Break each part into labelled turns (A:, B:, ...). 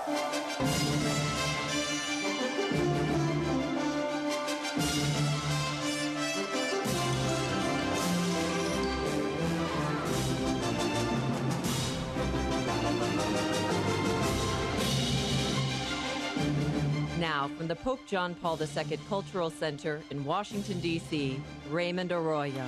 A: Now, from the Pope John Paul II Cultural Center in Washington, D.C., Raymond Arroyo.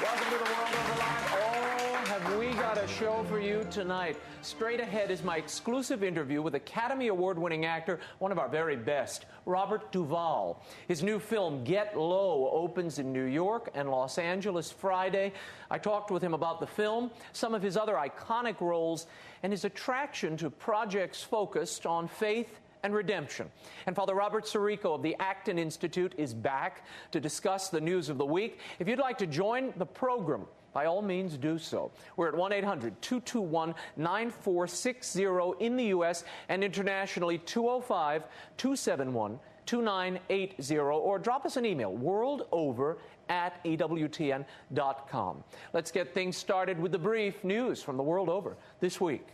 B: Welcome to the World Over Live. Oh, have we got a show for you tonight. Straight ahead is my exclusive interview with Academy Award-winning actor, one of our very best, Robert Duvall. His new film, Get Low, opens in New York and Los Angeles Friday. I talked with him about the film, some of his other iconic roles, and his attraction to projects focused on faith and redemption. And Father Robert Sirico of the Acton Institute is back to discuss the news of the week. If you'd like to join the program, by all means do so. We're at 1-800-221-9460 in the U.S. and internationally 205-271-2980, or drop us an email, worldover@ewtn.com. Let's get things started with the brief news from the world over this week.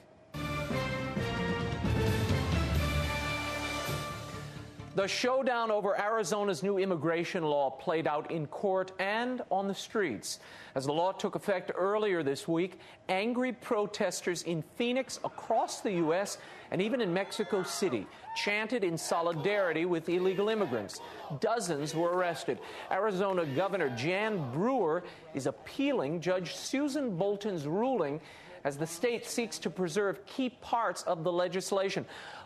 B: The showdown over Arizona's new immigration law played out in court and on the streets. As the law took effect earlier this week, angry protesters in Phoenix, across the U.S., and even in Mexico City chanted in solidarity with illegal immigrants. Dozens were arrested. Arizona Governor Jan Brewer is appealing Judge Susan Bolton's ruling as the state seeks to preserve key parts of the legislation.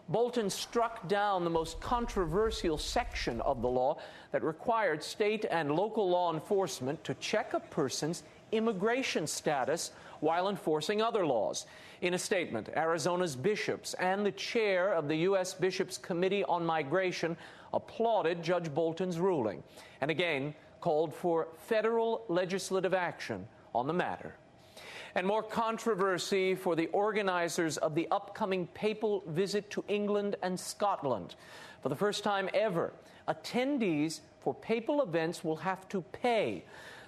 B: Bolton struck down the most controversial section of the law that required state and local law enforcement to check a person's immigration status while enforcing other laws. In a statement, Arizona's bishops and the chair of the U.S. Bishops' Committee on Migration applauded Judge Bolton's ruling and again called for federal legislative action on the matter. And more controversy for the organizers of the upcoming papal visit to England and Scotland. For the first time ever, attendees for papal events will have to pay.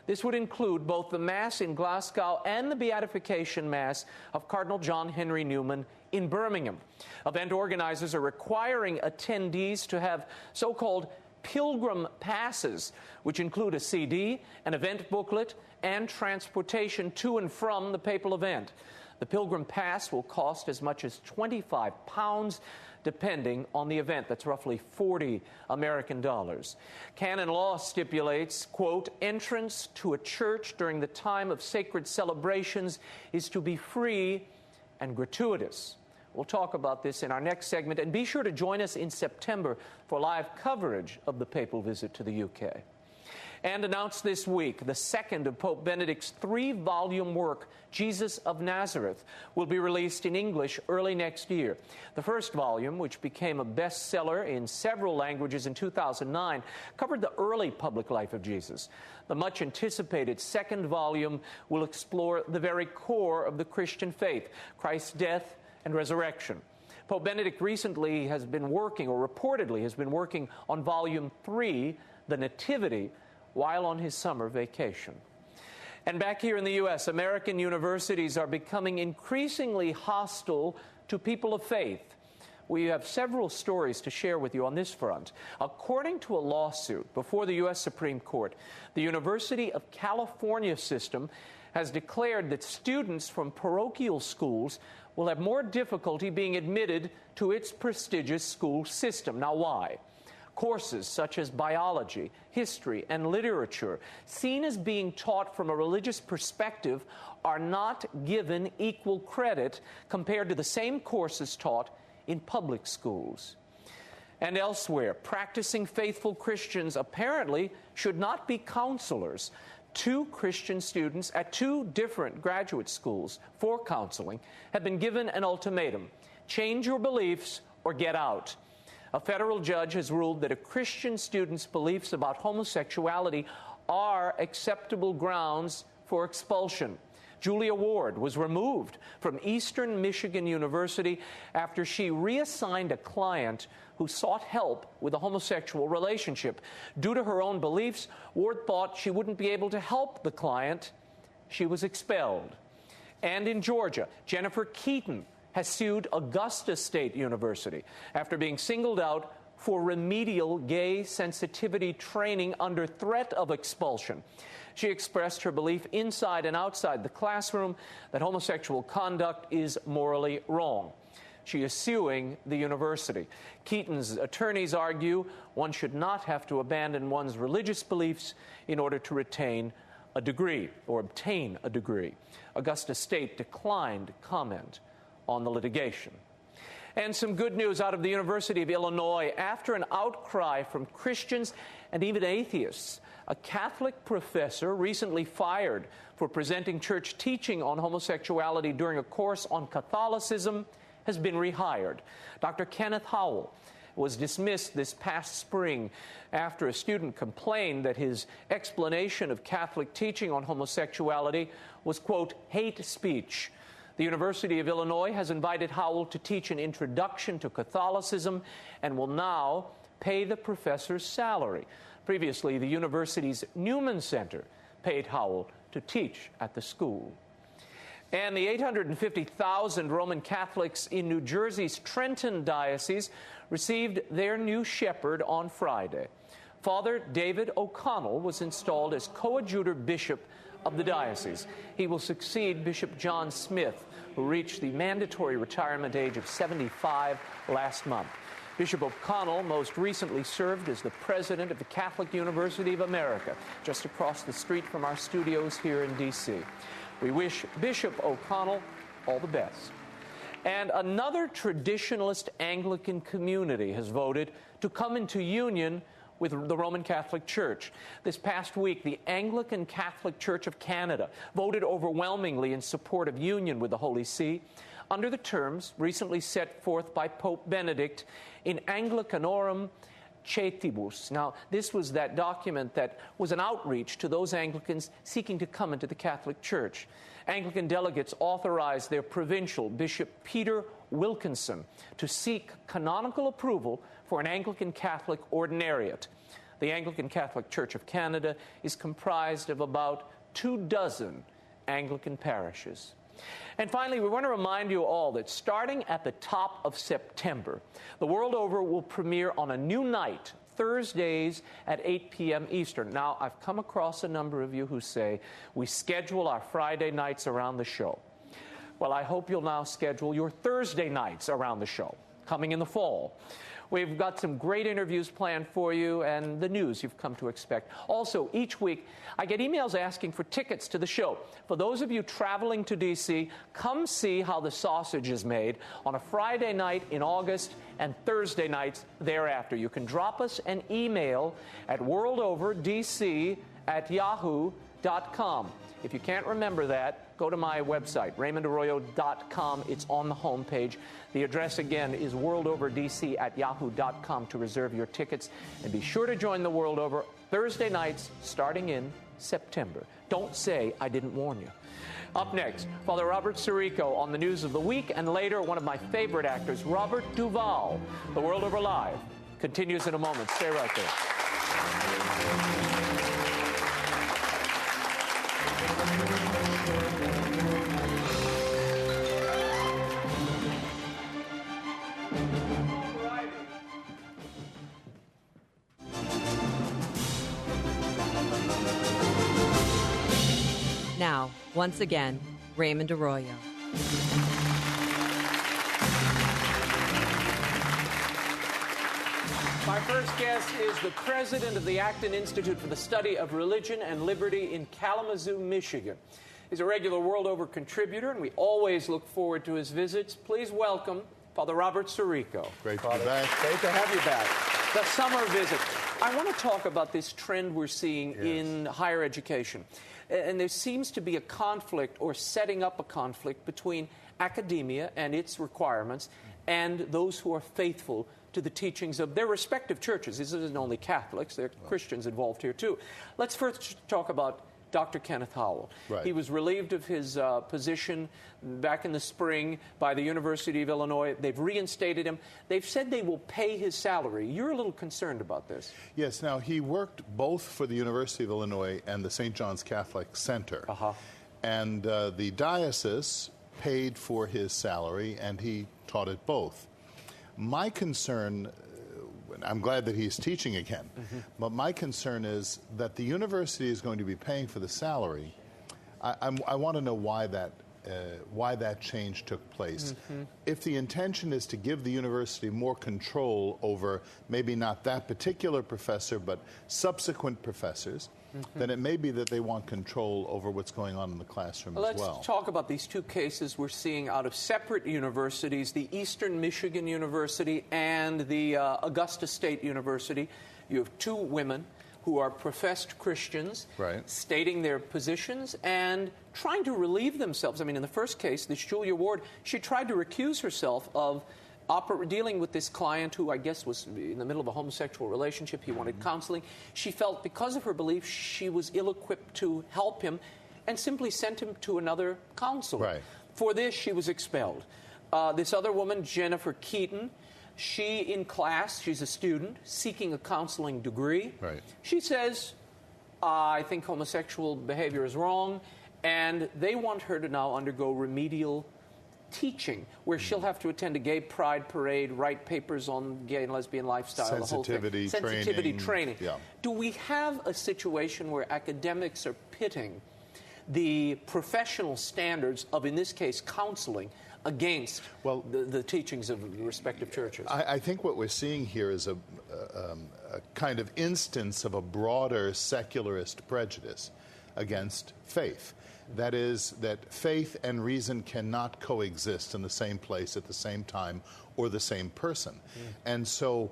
B: This would include both the Mass in Glasgow and the Beatification Mass of Cardinal John Henry Newman in Birmingham. Event organizers are requiring attendees to have so-called pilgrim passes, which include a CD, an event booklet, and transportation to and from the papal event. The pilgrim pass will cost as much as £25, depending on the event. That's roughly $40 American dollars. Canon law stipulates, quote, entrance to a church during the time of sacred celebrations is to be free and gratuitous. We'll talk about this in our next segment, and be sure to join us in September for live coverage of the papal visit to the UK. And announced this week, the second of Pope Benedict's 3-volume work, Jesus of Nazareth, will be released in English early next year. The first volume, which became a bestseller in several languages in 2009, covered the early public life of Jesus. The much-anticipated second volume will explore the very core of the Christian faith, Christ's death and resurrection. Pope Benedict recently has been working, or reportedly has been working, on Volume 3, The Nativity, while on his summer vacation. And back here in the U.S., American universities are becoming increasingly hostile to people of faith. We have several stories to share with you on this front. According to a lawsuit before the U.S. Supreme Court, the University of California system has declared that students from parochial schools will have more difficulty being admitted to its prestigious school system. Now, why? Courses such as biology, history, and literature, seen as being taught from a religious perspective, are not given equal credit compared to the same courses taught in public schools. And elsewhere, practicing faithful Christians apparently should not be counselors. 2 Christian students at 2 different graduate schools for counseling have been given an ultimatum: change your beliefs or get out. A federal judge has ruled that a Christian student's beliefs about homosexuality are acceptable grounds for expulsion. Julia Ward was removed from Eastern Michigan University after she reassigned a client who sought help with a homosexual relationship. Due to her own beliefs, Ward thought she wouldn't be able to help the client. She was expelled. And in Georgia, Jennifer Keaton has sued Augusta State University after being singled out for remedial gay sensitivity training under threat of expulsion. She expressed her belief inside and outside the classroom that homosexual conduct is morally wrong. She is suing the university. Keaton's attorneys argue one should not have to abandon one's religious beliefs in order to retain a degree or obtain a degree. Augusta State declined comment on the litigation. And some good news out of the University of Illinois. After an outcry from Christians and even atheists, a Catholic professor recently fired for presenting church teaching on homosexuality during a course on Catholicism has been rehired. Dr. Kenneth Howell was dismissed this past spring after a student complained that his explanation of Catholic teaching on homosexuality was, quote, hate speech. The University of Illinois has invited Howell to teach an introduction to Catholicism and will now pay the professor's salary. Previously, the university's Newman Center paid Howell to teach at the school. And the 850,000 Roman Catholics in New Jersey's Trenton Diocese received their new shepherd on Friday. Father David O'Connell was installed as coadjutor bishop of the diocese. He will succeed Bishop John Smith, who reached the mandatory retirement age of 75 last month. Bishop O'Connell most recently served as the president of the Catholic University of America, just across the street from our studios here in D.C. We wish Bishop O'Connell all the best. And another traditionalist Anglican community has voted to come into union with the Roman Catholic Church. This past week, the Anglican Catholic Church of Canada voted overwhelmingly in support of union with the Holy See under the terms recently set forth by Pope Benedict in Anglicanorum Caetibus. Now, this was that document that was an outreach to those Anglicans seeking to come into the Catholic Church. Anglican delegates authorized their provincial, Bishop Peter Wilkinson, to seek canonical approval for an Anglican Catholic ordinariate. The Anglican Catholic Church of Canada is comprised of about 24 Anglican parishes. And finally, we want to remind you all that starting at the top of September, the world over will premiere on a new night, Thursdays at 8 p.m. Eastern. Now, I've come across a number of you who say we schedule our Friday nights around the show. Well, I hope you'll now schedule your Thursday nights around the show, coming in the fall. We've got some great interviews planned for you and the news you've come to expect. Also, each week, I get emails asking for tickets to the show. For those of you traveling to D.C., come see how the sausage is made on a Friday night in August and Thursday nights thereafter. You can drop us an email at worldoverdc@yahoo.com. If you can't remember that, go to my website, RaymondArroyo.com. It's on the homepage. The address again is worldoverdc@yahoo.com to reserve your tickets. And be sure to join the World Over Thursday nights starting in September. Don't say I didn't warn you. Up next, Father Robert Sirico on the news of the week, and later one of my favorite actors, Robert Duvall. The World Over Live continues in a moment. Stay right there.
A: Now, once again, Raymond Arroyo.
B: My first guest is the president of the Acton Institute for the Study of Religion and Liberty in Kalamazoo, Michigan. He's a regular World Over contributor, and we always look forward to his visits. Please welcome Father Robert Sirico.
C: Great to be back.
B: Great to have you back. The summer visit. I want to talk about this trend we're seeing in higher education. And there seems to be a conflict or setting up a conflict between academia and its requirements and those who are faithful to the teachings of their respective churches. This isn't only Catholics, there are Christians involved here too. Let's first talk about Dr. Kenneth Howell.
C: Right.
B: He was relieved of his position back in the spring by the University of Illinois. They've reinstated him. They've said they will pay his salary. You're a little concerned about this.
C: Yes. Now, he worked both for the University of Illinois and the St. John's Catholic Center. And the diocese paid for his salary, and he taught at both. My concern, I'm glad that he's teaching again, but my concern is that the university is going to be paying for the salary. I want to know why that change took place. If the intention is to give the university more control over maybe not that particular professor, but subsequent professors, then it may be that they want control over what's going on in the classroom as well.
B: Let's talk about these two cases we're seeing out of separate universities, the Eastern Michigan University and the Augusta State University. You have two women who are professed Christians, stating their positions and trying to relieve themselves. I mean, in the first case, this Julia Ward, she tried to recuse herself of dealing with this client who I guess was in the middle of a homosexual relationship. He wanted counseling. She felt because of her belief she was ill-equipped to help him and simply sent him to another counselor. For this, she was expelled. This other woman, Jennifer Keaton, she in class, she's a student seeking a counseling degree. She says, I think homosexual behavior is wrong, and they want her to now undergo remedial teaching, where she'll have to attend a gay pride parade, write papers on gay and lesbian lifestyle,
C: sensitivity
B: training. Do we have a situation where academics are pitting the professional standards of, in this case, counseling against the teachings of the respective churches?
C: I think what we're seeing here is a kind of instance of a broader secularist prejudice against faith. That is, that faith and reason cannot coexist in the same place at the same time or the same person. And so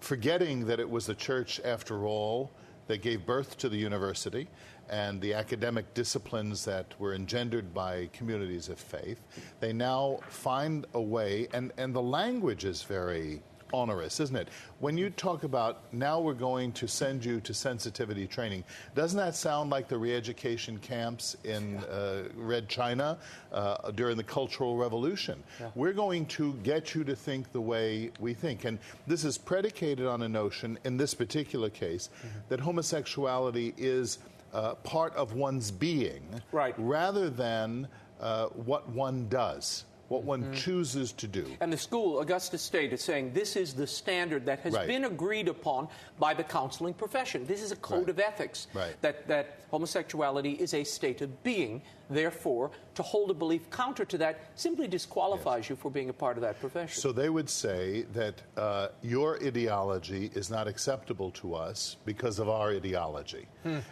C: forgetting that it was the church, after all, that gave birth to the university and the academic disciplines that were engendered by communities of faith, they now find a way, and the language is very onerous, isn't it? When you talk about, now we're going to send you to sensitivity training, doesn't that sound like the re-education camps in Red China during the Cultural Revolution? We're going to get you to think the way we think. And this is predicated on a notion, in this particular case, that homosexuality is part of one's being, rather than what one does, what one chooses to do.
B: And the school, Augusta State, is saying this is the standard that has been agreed upon by the counseling profession. This is a code of ethics, that homosexuality is a state of being. Therefore, to hold a belief counter to that simply disqualifies you for being a part of that profession.
C: So they would say that your ideology is not acceptable to us because of our ideology.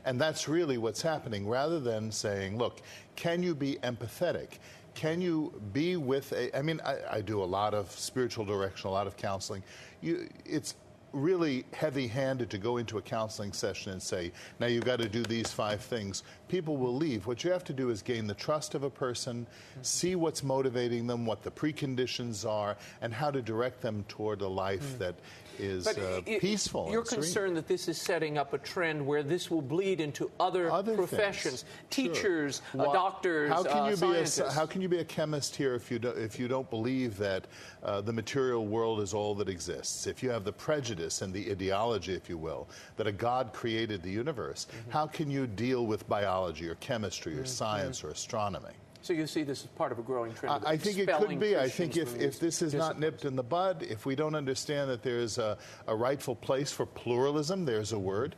C: And that's really what's happening, rather than saying, look, can you be empathetic? Can you be with I mean, I do a lot of spiritual direction, a lot of counseling. It's really heavy-handed to go into a counseling session and say, now you've got to do these 5 things. People will leave. What you have to do is gain the trust of a person, see what's motivating them, what the preconditions are, and how to direct them toward a life that is peaceful.
B: You're concerned that this is setting up a trend where this will bleed into other professions, teachers, doctors, scientists.
C: How can you be a chemist here if you don't believe that the material world is all that exists? If you have the prejudice and the ideology, if you will, that a God created the universe, how can you deal with biology or chemistry or science or astronomy?
B: So you see this as part of a growing trend?
C: I think it could be. I think if this is not nipped in the bud, if we don't understand that there's a rightful place for pluralism, there's a word,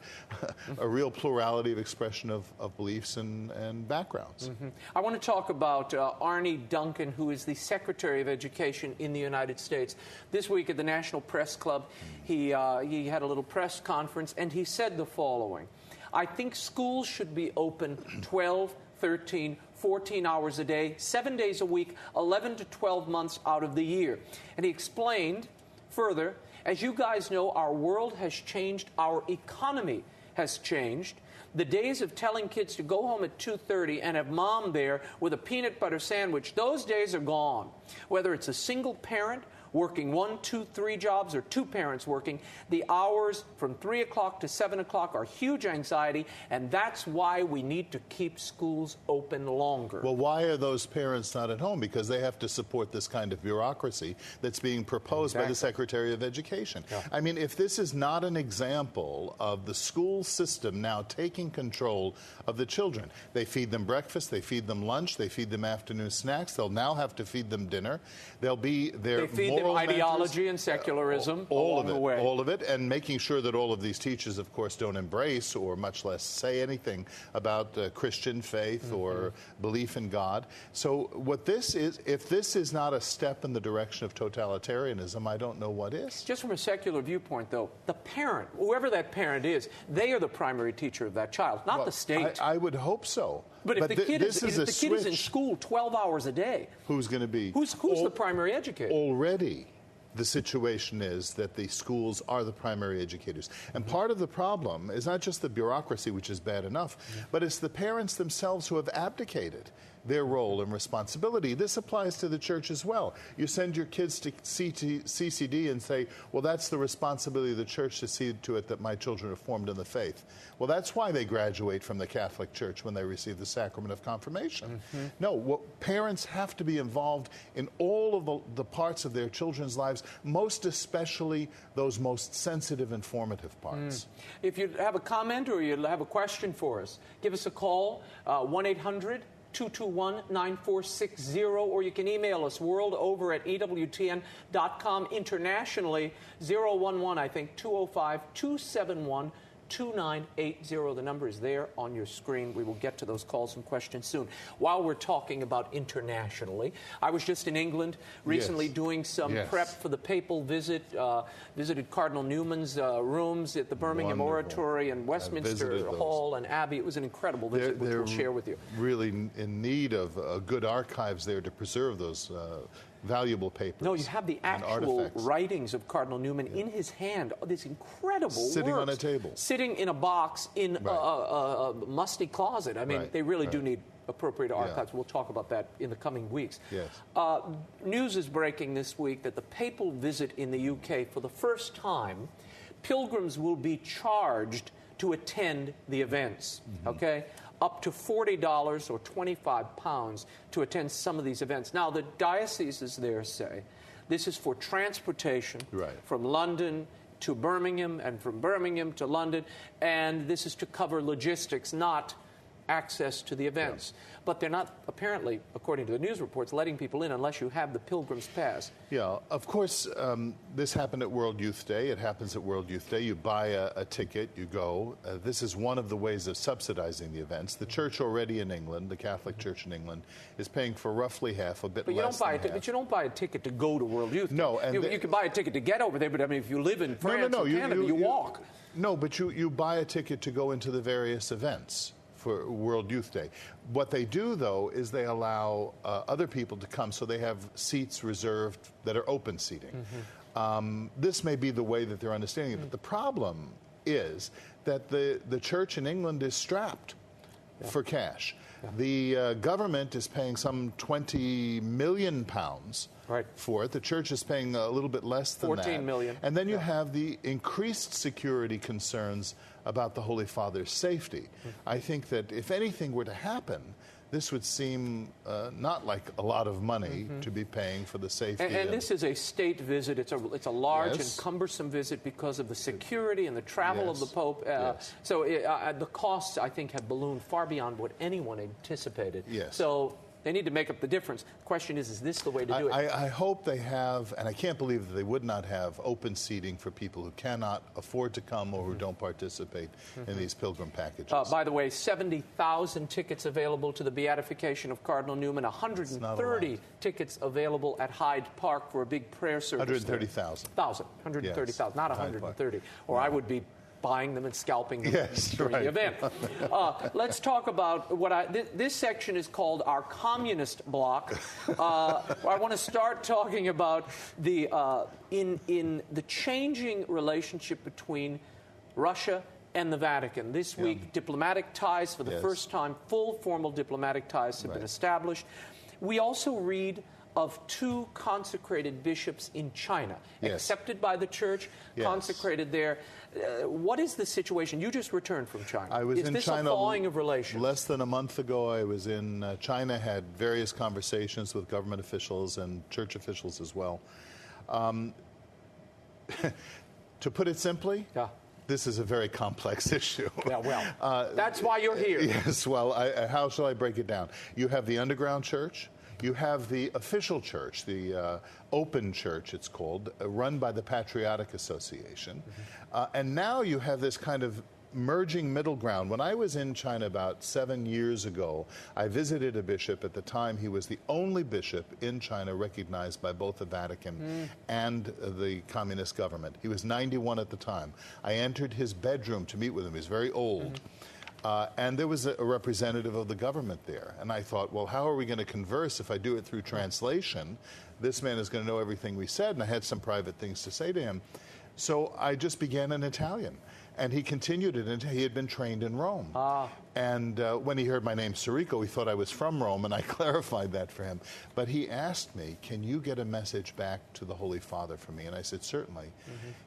C: a real plurality of expression of beliefs and backgrounds.
B: I want to talk about Arne Duncan, who is the Secretary of Education in the United States. This week at the National Press Club, he had a little press conference, and he said the following: I think schools should be open 12, 13, 14 hours a day, 7 days a week, 11 to 12 months out of the year. And he explained further, as you guys know, our world has changed, our economy has changed. The days of telling kids to go home at 2:30 and have mom there with a peanut butter sandwich, those days are gone. Whether it's a single parent working 1, 2, 3 jobs, or 2 parents working, the hours from 3 o'clock to 7 o'clock are huge anxiety, and that's why we need to keep schools open longer.
C: Well, why are those parents not at home? Because they have to support this kind of bureaucracy that's being proposed by the Secretary of Education.
B: Yeah.
C: I mean, if this is not an example of the school system now taking control of the children, they feed them breakfast, they feed them lunch, they feed them afternoon snacks, they'll now have to feed them dinner. They'll be their
B: They feed them
C: moral
B: ideology
C: mentors,
B: and secularism
C: all
B: along
C: of it,
B: the way.
C: all of it, and making sure that all of these teachers, of course, don't embrace or much less say anything about Christian faith or belief in God. So what this is, if this is not a step in the direction of totalitarianism, I don't know what is.
B: Just from a secular viewpoint, though, the parent, whoever that parent is, they are the primary teacher of that child, not the state.
C: I would hope so.
B: But if the kid is in
C: switch.
B: school 12 hours a day,
C: Who's going to be?
B: who's the primary educator?
C: Already, the situation is that the schools are the primary educators. And part of the problem is not just the bureaucracy, which is bad enough, but it's the parents themselves who have abdicated their role and responsibility. This applies to the church as well. You send your kids to CCD and say, well, that's the responsibility of the church to see to it that my children are formed in the faith. Well, that's why they graduate from the Catholic Church when they receive the sacrament of confirmation. No, parents have to be involved in all of the parts of their children's lives, most especially those most sensitive and formative parts.
B: If you have a comment or you have a question for us, give us a call, 1-800 221-9460, or you can email us worldover@ewtn.com. Internationally, 011, I think, 205-271-2980. The number is there on your screen. We will get to those calls and questions soon. While we're talking about internationally, I was just in England recently doing some prep for the papal visit, visited Cardinal Newman's rooms at the Birmingham Oratory and Westminster Hall and Abbey. It was an incredible visit, which we'll share with you.
C: Really in need of good archives there to preserve those valuable papers.
B: No, you have the actual writings of Cardinal Newman in his hand. This incredible
C: sitting
B: works,
C: on a table,
B: sitting in a box in a musty closet. I mean, they really do need appropriate archives. We'll talk about that in the coming weeks.
C: Yes.
B: News is breaking this week that the papal visit in the UK, for the first time, pilgrims will be charged to attend the events. Okay. Up to $40 or £25 to attend some of these events. Now, the dioceses there say this is for transportation from London to Birmingham and from Birmingham to London, and this is to cover logistics, not access to the events. But they're not, apparently, according to the news reports, letting people in unless you have the Pilgrim's Pass.
C: Yeah, of course, this happened at World Youth Day. It happens at World Youth Day. You buy a ticket, you go. This is one of the ways of subsidizing the events. The church already in England, the Catholic Church in England, is paying for roughly half, a bit less than half.
B: But you don't buy a ticket to go to World Youth Day.
C: No. And
B: you can buy a ticket to get over there, but I mean, if you live in France or Canada, you walk.
C: No, but you buy a ticket to go into the various events for World Youth Day. What they do, though, is they allow other people to come, so they have seats reserved that are open seating. This may be the way that they're understanding it, but the problem is that the church in England is strapped for cash. The government is paying some £20 million for it. The church is paying a little bit less than that.
B: 14 million.
C: And then you have the increased security concerns about the Holy Father's safety. I think that if anything were to happen, this would seem not like a lot of money to be paying for the safety.
B: And this is a state visit. It's a large and cumbersome visit because of the security and the travel of the Pope. So the costs, I think, have ballooned far beyond what anyone anticipated. So they need to make up the difference. The question is this the way to do it?
C: I hope they have, and I can't believe that they would not have open seating for people who cannot afford to come or who don't participate in these pilgrim packages.
B: By the way, 70,000 tickets available to the beatification of Cardinal Newman, 130 tickets available at Hyde Park for a big prayer service.
C: 130,000.
B: 130,000, not 130. Or I would be buying them and scalping them during the event. Let's talk about this section is called our communist bloc. I want to start talking about the in the changing relationship between Russia and the Vatican. This week, diplomatic ties for the first time, full formal diplomatic ties have been established. We also read of 2 consecrated bishops in China,
C: yes.
B: accepted by the church,
C: yes.
B: consecrated there. What is the situation? You just returned from China.
C: I was
B: is
C: in
B: this
C: China
B: a thawing of relations?
C: Less than a month ago. I was in China, had various conversations with government officials and church officials as well. To put it simply, this is a very complex issue.
B: Yeah, well, that's why you're here.
C: Yes, well, how shall I break it down? You have the underground church. You have the official church, the open church, it's called, run by the Patriotic Association. And now you have this kind of merging middle ground. When I was in China about 7 years ago, I visited a bishop. At the time, he was the only bishop in China recognized by both the Vatican and the communist government. He was 91 at the time. I entered his bedroom to meet with him. He's very old. And there was a representative of the government there. And I thought, well, how are we going to converse if I do it through translation? This man is going to know everything we said, and I had some private things to say to him. So I just began in Italian. And he continued it until he had been trained in Rome. And when he heard my name, Sirico, he thought I was from Rome, and I clarified that for him. But he asked me, can you get a message back to the Holy Father for me? And I said, certainly.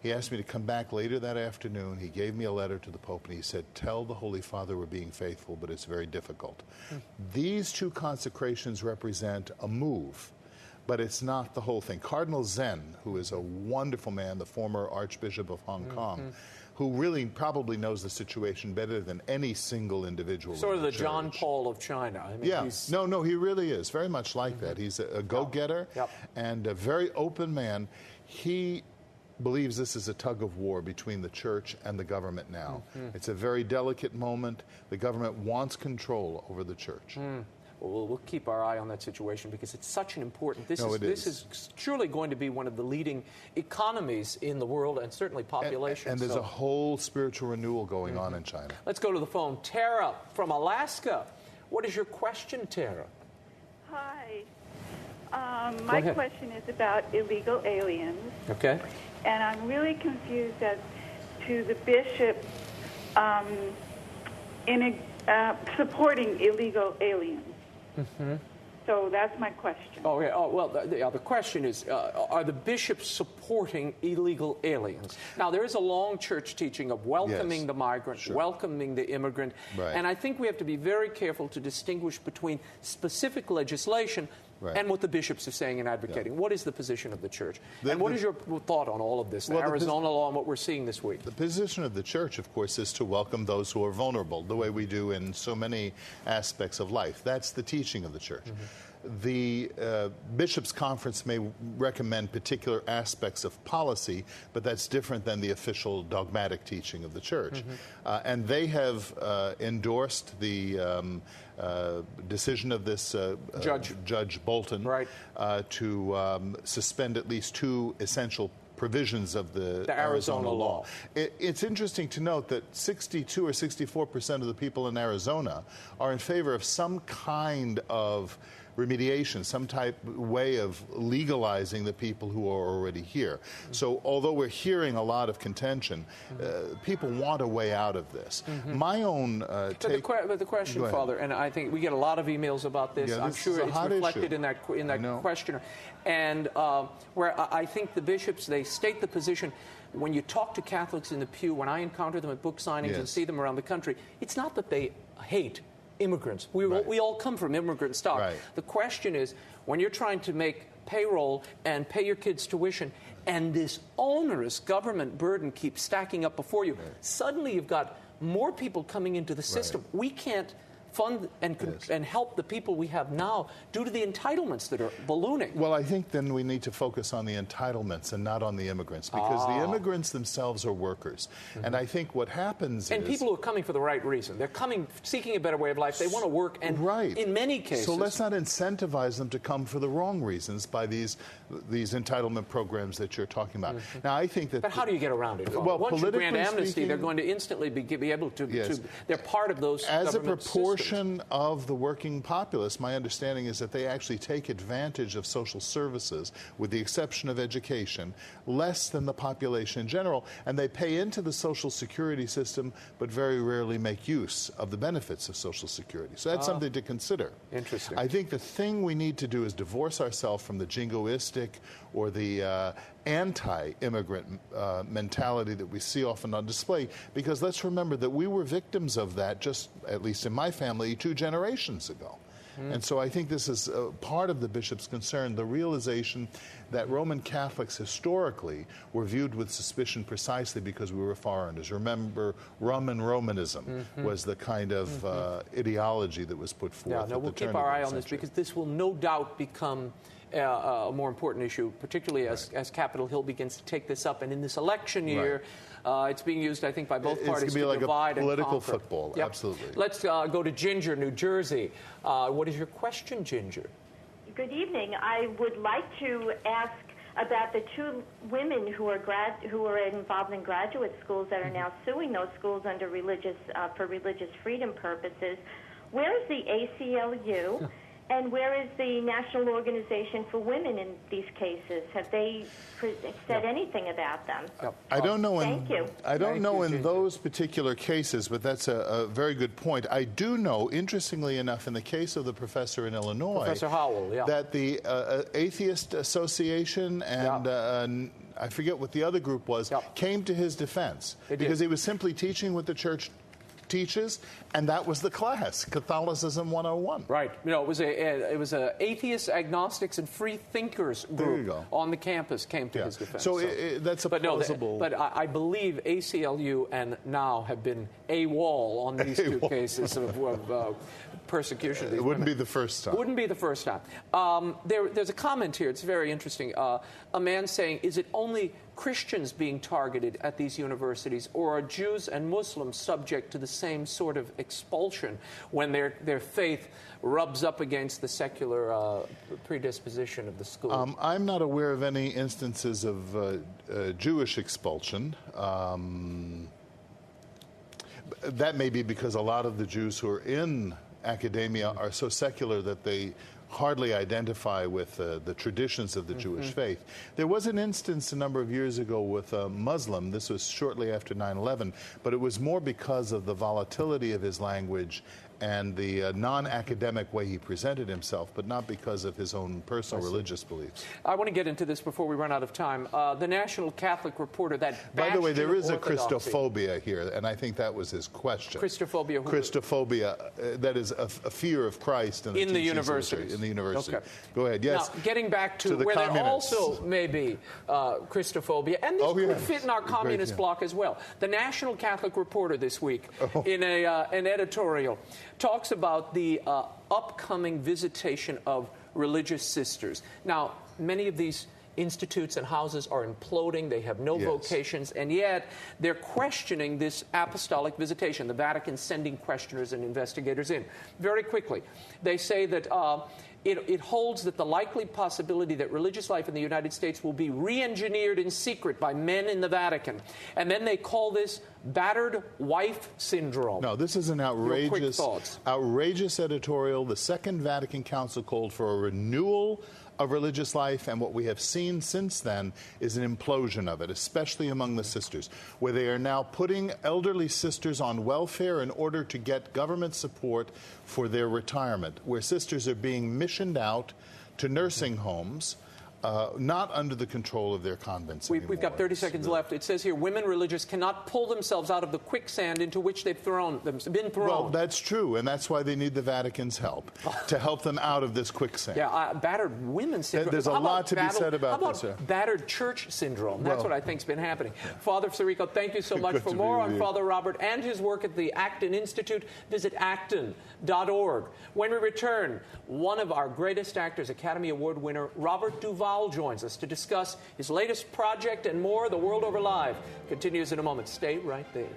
C: He asked me to come back later that afternoon. He gave me a letter to the Pope, and he said, tell the Holy Father we're being faithful, but it's very difficult. These 2 consecrations represent a move, but it's not the whole thing. Cardinal Zen, who is a wonderful man, the former Archbishop of Hong Kong, who really probably knows the situation better than any single individual.
B: Sort of the
C: church.
B: John Paul of China. I mean,
C: yeah, no, he really is very much like that. He's a go-getter and a very open man. He believes this is a tug of war between the church and the government now. It's a very delicate moment. The government wants control over the church.
B: Well, we'll keep our eye on that situation because it's such an important... This is surely going to be one of the leading economies in the world and certainly population.
C: And there's a whole spiritual renewal going on in China.
B: Let's go to the phone. Tara from Alaska. What is your question, Tara?
D: Hi. My question is about illegal aliens.
B: Okay.
D: And I'm really confused as to the bishop supporting illegal aliens. So that's my question.
B: Oh, yeah. Oh, well, the question is, are the bishops supporting illegal aliens? Now, there is a long church teaching of welcoming the migrant, welcoming the immigrant. And I think we have to be very careful to distinguish between specific legislation and what the bishops are saying and advocating. What is the position of the church? And what is your thought on all of this, the Arizona law and what we're seeing this week?
C: The position of the church, of course, is to welcome those who are vulnerable, the way we do in so many aspects of life. That's the teaching of the church. The Bishops' Conference may recommend particular aspects of policy, but that's different than the official dogmatic teaching of the church. And they have endorsed the decision of this Judge Bolton to suspend at least 2 essential provisions of the Arizona law. It's interesting to note that 62 or 64% of the people in Arizona are in favor of some kind of remediation, some type way of legalizing the people who are already here. So although we're hearing a lot of contention, people want a way out of this. My own take...
B: But the question, Father, and I think we get a lot of emails about this. I'm sure it's reflected in that questionnaire. And where I think the bishops, they state the position. When you talk to Catholics in the pew, when I encounter them at book signings and see them around the country, it's not that they hate immigrants. We all come from immigrant stock. The question is, when you're trying to make payroll and pay your kids' tuition, and this onerous government burden keeps stacking up before you, suddenly you've got more people coming into the system. We can't fund and help the people we have now due to the entitlements that are ballooning.
C: Well, I think then we need to focus on the entitlements and not on the immigrants, because the immigrants themselves are workers. And I think what happens
B: is... people who are coming for the right reason. They're coming seeking a better way of life. They want to work, and in many cases...
C: So let's not incentivize them to come for the wrong reasons by these entitlement programs that you're talking about. Now, I think that...
B: But how do you get around it?
C: Well,
B: once you grant amnesty, they're going to instantly be able to... they're part of those government systems.
C: portion of the working populace, my understanding is that they actually take advantage of social services, with the exception of education, less than the population in general, and they pay into the Social Security system, but very rarely make use of the benefits of Social Security. So that's something to consider.
B: Interesting.
C: I think the thing we need to do is divorce ourselves from the jingoistic or the anti-immigrant mentality that we see often on display, because let's remember that we were victims of that, just at least in my family, 2 generations ago. And so I think this is part of the bishop's concern, the realization that Roman Catholics historically were viewed with suspicion precisely because we were foreigners. Remember, Rum and Romanism was the kind of ideology that was put forth.
B: Yeah, no, we'll keep our eye on this, because this will no doubt become a more important issue, particularly as Capitol Hill begins to take this up. And in this election year, it's being used, I think, by both parties to divide and conquer. It's going to be like a political football, absolutely. Let's go to Ginger, New Jersey. What is your question, Ginger?
E: Good evening. I would like to ask about the 2 women who are involved in graduate schools that are now suing those schools under for religious freedom purposes. Where is the ACLU? And where is the National Organization for Women in these cases? Have they said anything about them?
C: I don't know.
E: Thank you.
C: I don't know in those particular cases, but that's a very good point. I do know, interestingly enough, in the case of the professor in Illinois,
B: Professor Howell,
C: that the Atheist Association and I forget what the other group was, came to his defense because he was simply teaching what the church teaches, and that was the class, Catholicism 101.
B: Right. You know, it was a atheists, agnostics, and free thinkers group on the campus came to his defense.
C: So that's a plausible.
B: But I believe ACLU and now have been AWOL on these 2 cases of persecution. Of these
C: it wouldn't
B: women.
C: Be the first time.
B: Wouldn't be the first time. There's a comment here. It's very interesting. A man saying, "Is it only Christians being targeted at these universities, or are Jews and Muslims subject to the same sort of expulsion when their faith rubs up against the secular predisposition of the school?"
C: I'm not aware of any instances of Jewish expulsion. That may be because a lot of the Jews who are in academia are so secular that they hardly identify with the traditions of the Jewish faith. There was an instance a number of years ago with a Muslim. This was shortly after 9/11, but it was more because of the volatility of his language and the non-academic way he presented himself, but not because of his own personal religious beliefs.
B: I want to get into this before we run out of time. The National Catholic Reporter, that
C: by the way, there is
B: orthodoxy.
C: a Christophobia here, and I think that was his question.
B: Christophobia?
C: Christophobia, that is a fear of Christ in the
B: universities.
C: In the university.
B: Okay.
C: Go ahead, yes.
B: Now, getting back to
C: the
B: where there
C: communists.
B: also may be Christophobia, and this could fit in our communist bloc as well. The National Catholic Reporter this week, in an editorial, talks about the upcoming visitation of religious sisters. Now, many of these institutes and houses are imploding. They have no vocations, and yet they're questioning this apostolic visitation, the Vatican sending questioners and investigators in. Very quickly, they say that it holds that the likely possibility that religious life in the United States will be re-engineered in secret by men in the Vatican. And then they call this battered wife syndrome.
C: No, this is an outrageous editorial. The Second Vatican Council called for a renewal of religious life, and what we have seen since then is an implosion of it, especially among the sisters, where they are now putting elderly sisters on welfare in order to get government support for their retirement, where sisters are being missioned out to nursing homes, not under the control of their convents anymore.
B: We've got 30 seconds left. It says here, women religious cannot pull themselves out of the quicksand into which they've been thrown.
C: Well, that's true, and that's why they need the Vatican's help, to help them out of this quicksand.
B: Yeah, battered women syndrome.
C: There's a lot to be said about this.
B: How about battered church syndrome? That's what I think's been happening. Father Sirico, thank you so much. For more on Father Robert and his work at the Acton Institute, visit acton.org. When we return, one of our greatest actors, Academy Award winner Robert Duvall, joins us to discuss his latest project and more. The World Over Live continues in a moment. Stay right there.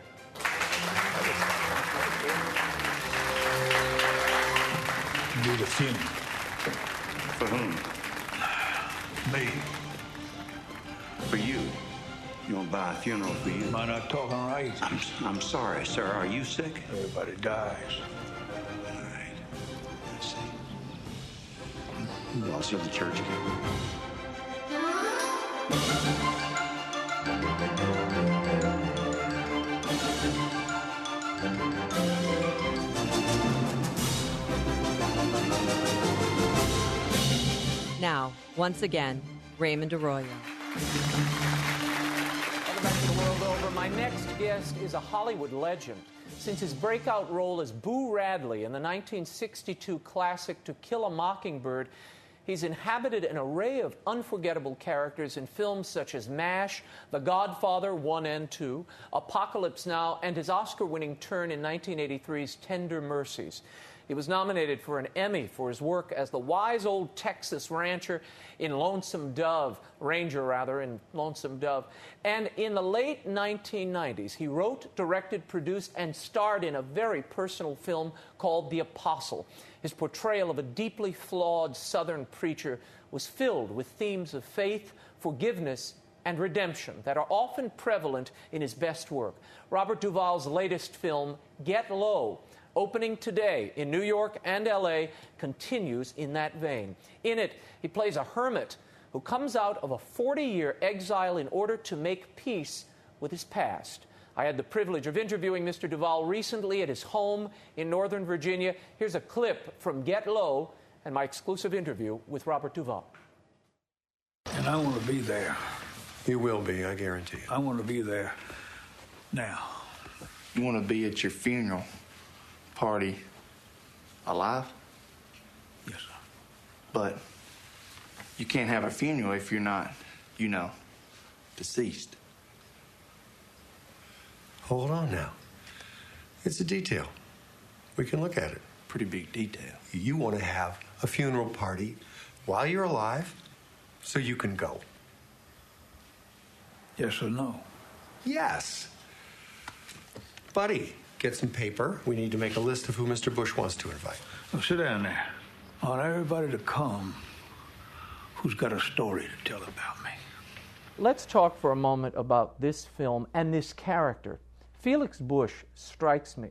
F: Need a funeral.
G: For whom?
F: Me.
G: For you. You want to buy a funeral for you?
F: Am I not talking right?
G: I'm sorry, sir. Are you sick?
F: Everybody dies.
G: You lost of the church again.
A: Now, once again, Raymond Arroyo.
B: Welcome back to the world over. My next guest is a Hollywood legend. Since his breakout role as Boo Radley in the 1962 classic To Kill a Mockingbird, he's inhabited an array of unforgettable characters in films such as MASH, The Godfather 1 and 2, Apocalypse Now, and his Oscar-winning turn in 1983's Tender Mercies. He was nominated for an Emmy for his work as the wise old Texas rancher in Lonesome Dove, in Lonesome Dove. And in the late 1990s, he wrote, directed, produced, and starred in a very personal film called The Apostle. His portrayal of a deeply flawed Southern preacher was filled with themes of faith, forgiveness, and redemption that are often prevalent in his best work. Robert Duvall's latest film, Get Low, opening today in New York and L.A., continues in that vein. In it, he plays a hermit who comes out of a 40-year exile in order to make peace with his past. I had the privilege of interviewing Mr. Duvall recently at his home in Northern Virginia. Here's a clip from Get Low and my exclusive interview with Robert Duvall.
F: And I want to be there.
H: You will be, I guarantee it.
F: I want to be there now.
G: You want to be at your funeral party alive?
F: Yes, sir.
G: But you can't have a funeral if you're not, deceased.
H: Hold on now. It's a detail. We can look at it.
G: Pretty big detail.
H: You want to have a funeral party while you're alive so you can go.
F: Yes or no?
H: Yes. Buddy, get some paper. We need to make a list of who Mr. Bush wants to invite.
F: Now, sit down there. I want everybody to come who's got a story to tell about me.
B: Let's talk for a moment about this film and this character. Felix Bush strikes me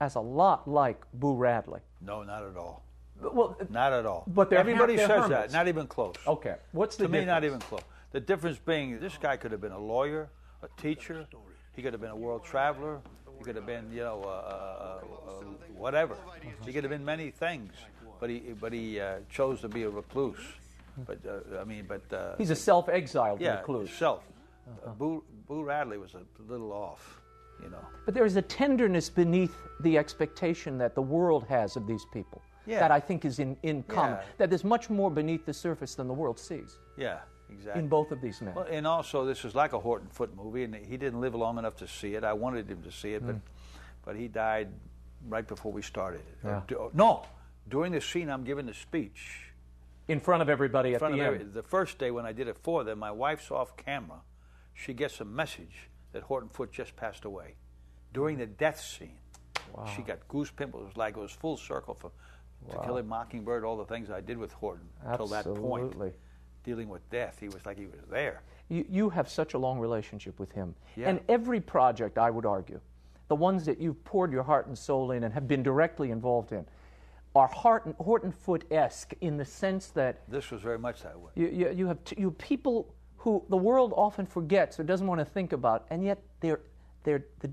B: as a lot like Boo Radley.
F: No, not at all.
B: Well,
F: Not at all.
B: But
F: everybody
B: they're
F: says
B: hermits.
F: that. Not even close.
B: Okay. What's the
F: To
B: difference?
F: me, not even close. The difference being this guy could have been a lawyer, a teacher. He could have been a world traveler. He could have been, whatever. He could have been many things, but he chose to be a recluse. But
B: He's a self-exiled
F: yeah,
B: recluse.
F: Boo Radley was a little off,
B: But there is a tenderness beneath the expectation that the world has of these people that I think is in common.
F: Yeah.
B: That there's much more beneath the surface than the world sees.
F: Yeah, exactly.
B: In both of these men.
F: Well, and also, this is like a Horton Foote movie, and he didn't live long enough to see it. I wanted him to see it, but he died right before we started it.
B: Yeah.
F: During the scene I'm giving the speech.
B: In front of everybody at the end.
F: The first day when I did it for them, my wife's off camera. She gets a message that Horton Foote just passed away. During the death scene, she got goose pimples. It was full circle for To Kill a Mockingbird, all the things I did with Horton until that point. Dealing with death, he was there.
B: You have such a long relationship with him.
F: Yeah.
B: And every project, I would argue, the ones that you've poured your heart and soul in and have been directly involved in, are Horton Foote-esque in the sense that
F: This was very much that way.
B: you have people who the world often forgets or doesn't want to think about, and yet the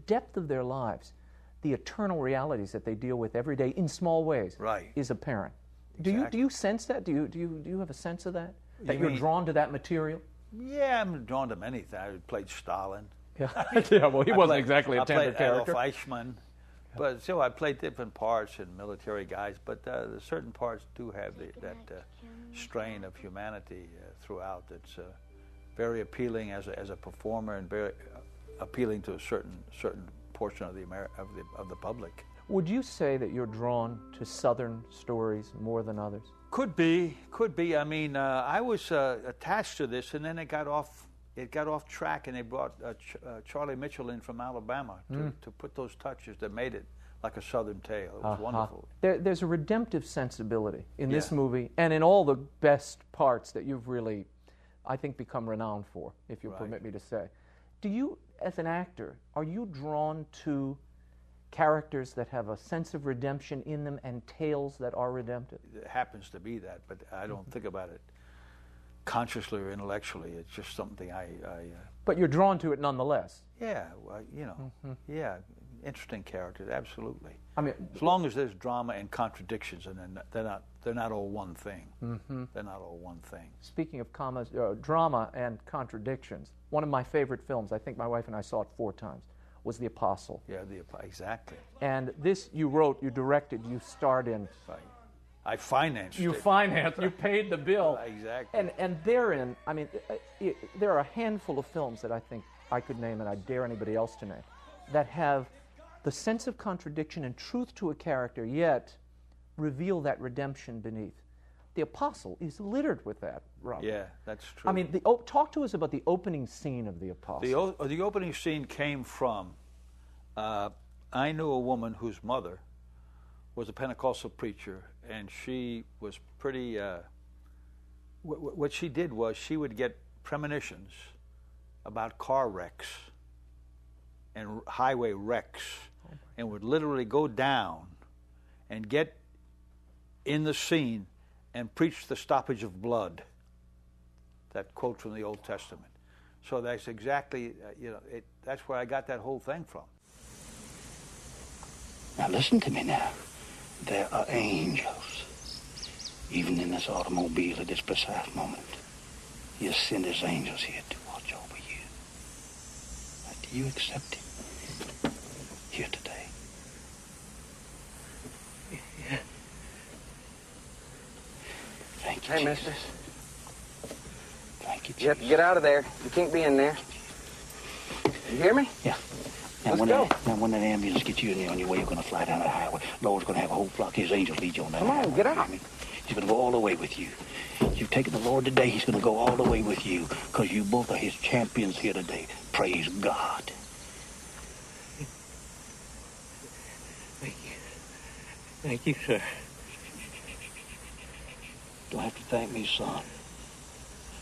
B: depth of their lives, the eternal realities that they deal with every day in small ways, is apparent.
F: Exactly.
B: Do you sense that? Do you have a sense of that? That you're drawn to that material?
F: Yeah, I'm drawn to many things. I played Stalin.
B: Yeah, well, he wasn't exactly a tender character.
F: I played Adolf Eichmann. But still, I played different parts in military guys, but certain parts do have that strain of humanity throughout. That's very appealing as a performer, and very appealing to a certain portion of the public.
B: Would you say that you're drawn to Southern stories more than others?
F: Could be. I mean, I was attached to this, and then it got off track, and they brought Charlie Mitchell in from Alabama to put those touches that made it like a Southern tale. It was wonderful.
B: There's a redemptive sensibility in this movie, and in all the best parts that you've really, I think, become renowned for, if you permit me to say. Do you, as an actor, are you drawn to characters that have a sense of redemption in them and tales that are redemptive?
F: It happens to be that, but I don't think about it consciously or intellectually. It's just something I
B: But you're drawn to it nonetheless.
F: yeah, well, you know, yeah, interesting characters, absolutely.
B: I mean,
F: as long as there's drama and contradictions, and they're not all one thing. They're not all one thing.
B: Speaking of drama and contradictions, one of my favorite films, I think my wife and I saw it 4 times, was The Apostle.
F: Yeah, exactly.
B: And this you wrote, you directed, you starred in.
F: I financed
B: you
F: it.
B: Financed, you paid the bill.
F: Exactly.
B: And therein, I mean, there are a handful of films that I think I could name, and I dare anybody else to name, that have the sense of contradiction and truth to a character, yet reveal that redemption beneath. The Apostle is littered with that, Robert.
F: Yeah, that's true.
B: I mean, talk to us about the opening scene of The Apostle.
F: The opening scene came from, I knew a woman whose mother was a Pentecostal preacher, and she was pretty, what she did was she would get premonitions about car wrecks and highway wrecks, and would literally go down and get in the scene and preach the stoppage of blood. That quote from the Old Testament. So that's exactly, that's where I got that whole thing from.
I: Now listen to me now. There are angels, even in this automobile at this precise moment. He has sent his angels here to watch over you. Now, do you accept him here today?
J: Yeah.
I: Thank you,
J: Hey,
I: Jesus.
J: mister.
I: Thank you, Jesus.
J: You have to get out of there. You can't be in there. You hear me?
I: Yeah. Now,
J: Let's go.
I: When that ambulance gets you in there on your way, you're going to fly down the highway. Lord's going to have a whole flock of his angels lead you on that
J: Come on,
I: highway.
J: get out.
I: He's going to go all the way with you. You've taken the Lord today. He's going to go all the way with you because you both are his champions here today. Praise God.
J: Thank you. Thank you, sir.
I: Don't have to thank me, son.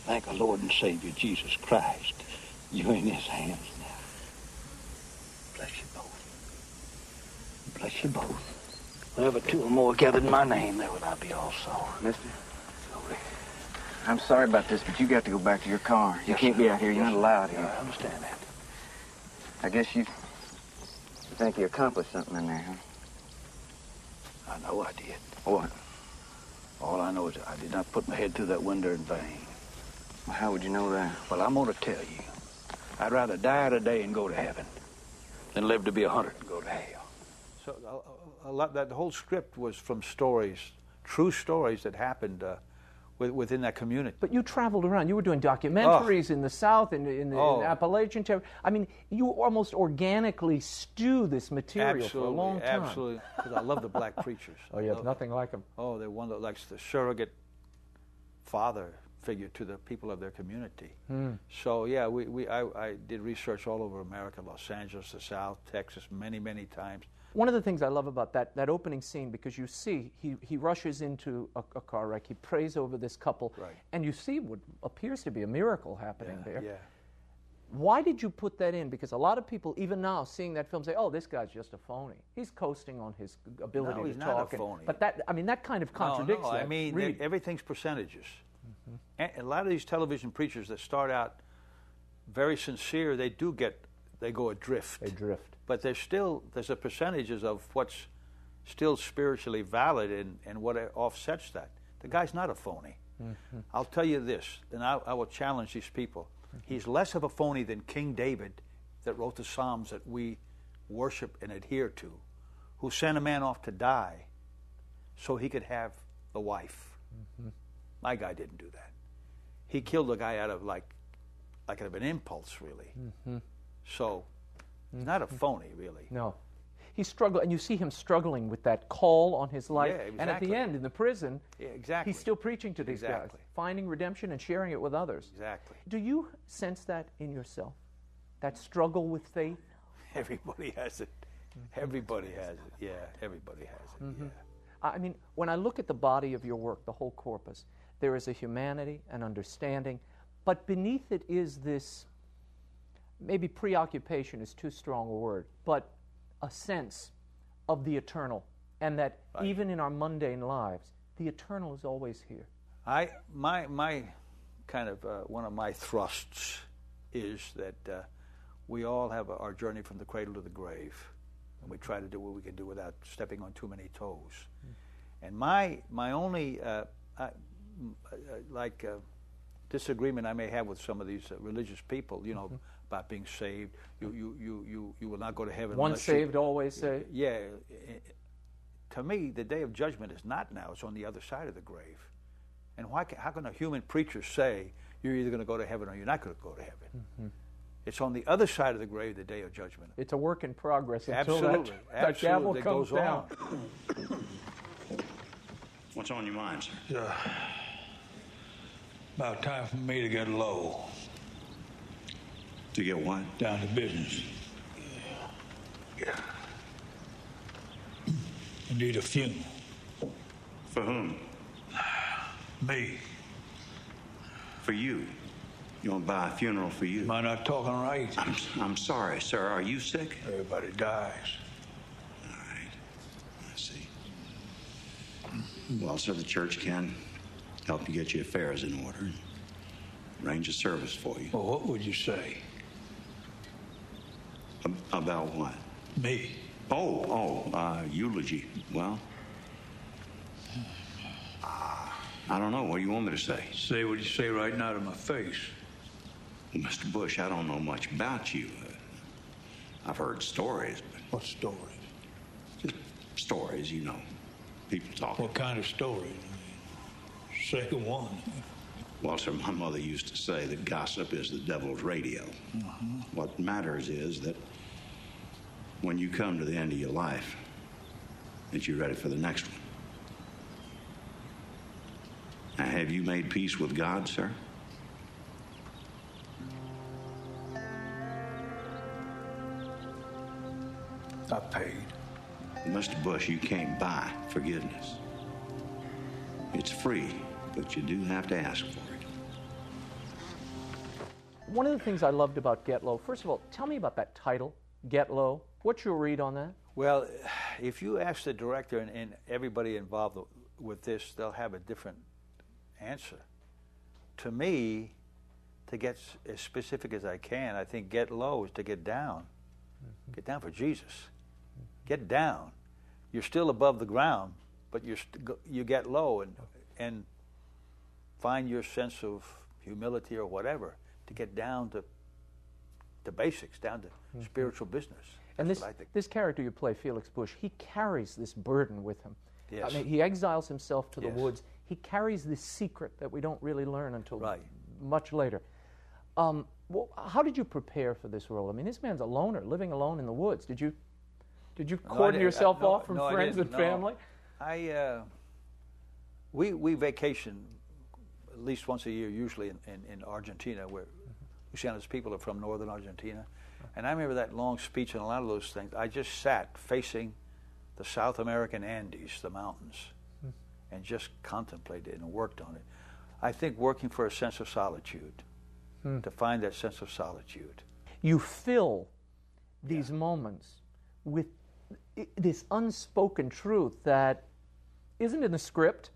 I: Thank our Lord and Savior, Jesus Christ. You're in his hands now. Bless you both. Bless you both. Whenever 2 or more gathered in my name, there would I be also.
J: Mister, I'm sorry about this, but you got to go back to your car. You can't be out here. You're not allowed here.
I: I understand that.
J: I guess you think you accomplished something in there, huh?
I: I know I did.
J: What?
I: All I know is that I did not put my head through that window in vain.
J: Well, how would you know that?
I: Well, I'm going to tell you. I'd rather die today and go to heaven than live to be 100 and go to hell.
F: So that whole script was from stories, true stories that happened within that community.
B: But you traveled around. You were doing documentaries in the South, in the Appalachian Territory. I mean, you almost organically stew this material for a long time.
F: Absolutely, because I love the black preachers.
B: Oh, yeah, nothing like them.
F: Oh, they're one that likes the surrogate father figure to the people of their community. So yeah, I did research all over America, Los Angeles, the South, Texas, many times.
B: One of the things I love about that opening scene, because you see he rushes into a car wreck, he prays over this couple,
F: right,
B: and you see what appears to be a miracle happening there.
F: Yeah.
B: Why did you put that in? Because a lot of people, even now, seeing that film, say, "Oh, this guy's just a phony. He's coasting on his ability to talk."
F: No, he's not a phony.
B: But that kind of contradicts
F: No,
B: that.
F: I mean, everything's percentages. And a lot of these television preachers that start out very sincere, they go adrift.
B: They drift.
F: But there's a percentages of what's still spiritually valid and what offsets that. The guy's not a phony. I'll tell you this, and I will challenge these people. He's less of a phony than King David, that wrote the Psalms that we worship and adhere to, who sent a man off to die so he could have the wife. My guy didn't do that. He killed a guy out of like out of an impulse, really. So he's not a phony, really.
B: No. He struggled, and you see him struggling with that call on his life.
F: Yeah, exactly.
B: And at the end, in the prison,
F: exactly,
B: he's still preaching to these guys, finding redemption and sharing it with others.
F: Exactly.
B: Do you sense that in yourself? That struggle with faith?
F: Everybody has it. Everybody has it. Yeah, everybody has it. Yeah.
B: I mean, when I look at the body of your work, the whole corpus, there is a humanity, an understanding, but beneath it is this, maybe preoccupation is too strong a word, but a sense of the eternal, and that even in our mundane lives, the eternal is always here.
F: My kind of one of my thrusts is that we all have our journey from the cradle to the grave, and we try to do what we can do without stepping on too many toes. And my only disagreement I may have with some of these religious people, you know, about being saved. You will not go to heaven.
B: Once saved, always saved.
F: Yeah. To me, the day of judgment is not now. It's on the other side of the grave. And how can a human preacher say you're either going to go to heaven or you're not going to go to heaven? It's on the other side of the grave, the day of judgment.
B: It's a work in progress until
F: Absolutely.
B: that gavel comes down.
K: What's on your mind, sir?
L: About time for me to get low.
K: To get what?
L: Down to business. I need a funeral.
K: For whom?
L: Me.
K: For you? You want to buy a funeral for you?
L: Am I not talking right?
K: I'm sorry, sir. Are you sick?
L: Everybody dies.
K: All right. I see. Well, sir, the church can help you get your affairs in order and arrange a service for you.
L: Well, what would you say?
K: About what?
L: Me.
K: Eulogy. Well, I don't know. What do you want me to say?
L: Say what you say right now to my face.
K: Well, Mr. Bush, I don't know much about you. I've heard stories. But
L: what stories?
K: Just stories, you know. People talking.
L: What kind of stories? Say one.
K: Well, sir, my mother used to say that gossip is the devil's radio. What matters is that when you come to the end of your life, that you're ready for the next one. Now, have you made peace with God, sir?
L: I paid.
K: Mr. Bush, you can't buy forgiveness. It's free, but you do have to ask for it.
B: One of the things I loved about Get Low, first of all, tell me about that title, Get Low. What's your read on that?
F: Well, if you ask the director and everybody involved with this, they'll have a different answer. To me, to get as specific as I can, I think get low is to get down. Get down for Jesus. Get down. You're still above the ground, but you get low and find your sense of humility or whatever to get down to the basics, down to spiritual business.
B: And this character you play, Felix Bush, he carries this burden with him.
F: Yes.
B: I mean, he exiles himself to the woods. He carries this secret that we don't really learn until much later. Well, how did you prepare for this role? I mean, this man's a loner, living alone in the woods. Did you cordon yourself off from friends and family?
F: We vacation at least once a year, usually in Argentina, where Luciano's people are from northern Argentina. And I remember that long speech and a lot of those things. I just sat facing the South American Andes, the mountains, and just contemplated and worked on it. I think working for a sense of solitude, to find that sense of solitude.
B: You fill these moments with this unspoken truth that isn't in the script.